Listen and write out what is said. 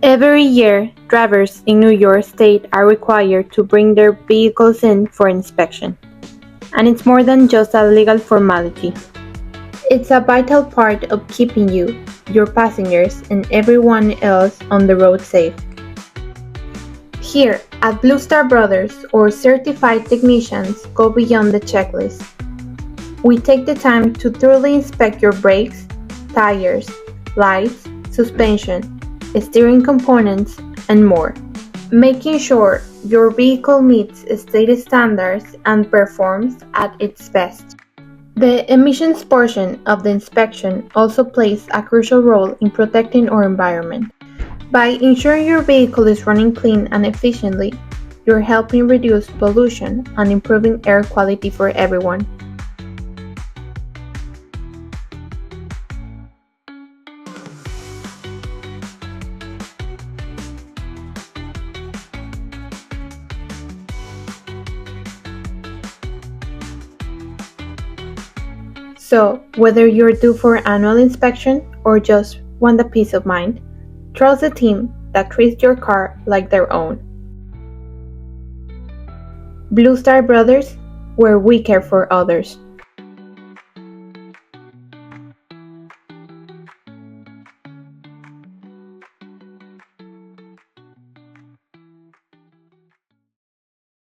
Every year, drivers in New York State are required to bring their vehicles in for inspection. And it's more than just a legal formality. It's a vital part of keeping you, your passengers, and everyone else on the road safe. Here at Blue Star Brothers, our certified technicians go beyond the checklist. We take the time to thoroughly inspect your brakes, tires, lights, suspension, steering components, and more, making sure your vehicle meets state standards and performs at its best. The emissions portion of the inspection also plays a crucial role in protecting our environment. By ensuring your vehicle is running clean and efficiently, you're helping reduce pollution and improving air quality for everyone. So, whether you're due for annual inspection or just want the peace of mind, trust the team that treats your car like their own. Blue Star Brothers, where we care for others.